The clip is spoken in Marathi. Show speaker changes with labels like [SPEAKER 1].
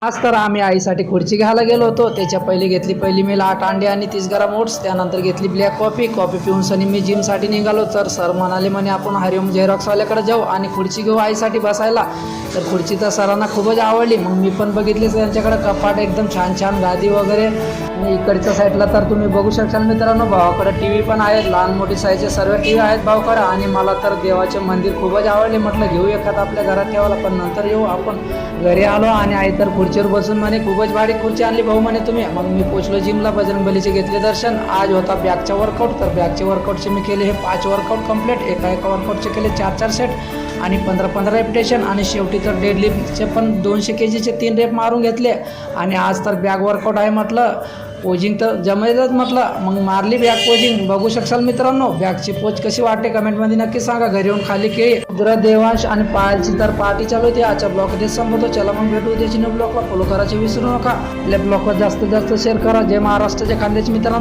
[SPEAKER 1] आज तर आम्ही आईसाठी खुर्ची घ्यायला गेलो होतो. त्याच्या पहिली मी 8 अंडे आणि 30 ग्राम ओट्स, त्यानंतर घेतली ब्लॅक कॉफी पिऊन सनी मी जिमसाठी निघालो. तर सर म्हणाले आपण हरिओम झेरॉक्सवाल्याकडे जाऊ आणि खुर्ची घेऊ आईसाठी बसायला. तर खुर्ची तर सरांना खूपच आवडली. मग मी पण बघितली त्यांच्याकडे कपाट एकदम छान गादी वगैरे. आणि इकडच्या साईडला तर तुम्ही बघू शकाल मित्रांनो, भावाकडे टीव्ही पण आहेत, लहान मोठी साईजचे सर्व टीव्ही आहेत भावाकडे. आणि मला तर देवाचे मंदिर खूपच आवडले. म्हटलं घेऊ एखादा आपल्या घरात ठेवायला, पण नंतर येऊ. आपण घरी आलो आणि आई तर खुर्चीवर बसून म्हणे खूपच बारीक खुर्ची आणली भाऊ म्हणे तुम्ही. मग मी पोचलो जिमला, बजरंगबलीचे घेतले दर्शन. आज होता बॅकचा वर्कआउट. तर बॅकचे वर्कआउटचे मी केले हे 5 वर्कआउट कंप्लीट. एका वर्कआउटचे केले 4 सेट आणि 15 रेपिटेशन. आणि शेवटी तर डेडलिफ्टचे पण 200 kgचे 3 रेप मारून घेतले. आणि आज तर बॅक वर्कआउट आहे म्हटलं, पोजिंग तर जमेलच म्हटलं. मग मारली बॅक पोजिंग. बघू शकाल मित्रांनो बॅकची पोज कशी वाटते कमेंटमध्ये नक्की सांगा. घरी येऊन खाली केळी. रुद्र, देवांश आणि पायलची तर पार्टी चालू होती. आजच्या ब्लॉग इथेच संपवतो. चला मग भेटू उद्याची न्यू ब्लॉगला. फॉलो करायचे विसरू नका. आपल्या ब्लॉगवर जास्तीत जास्त शेअर करा. जय महाराष्ट्राच्या खानदेश मित्रांनो.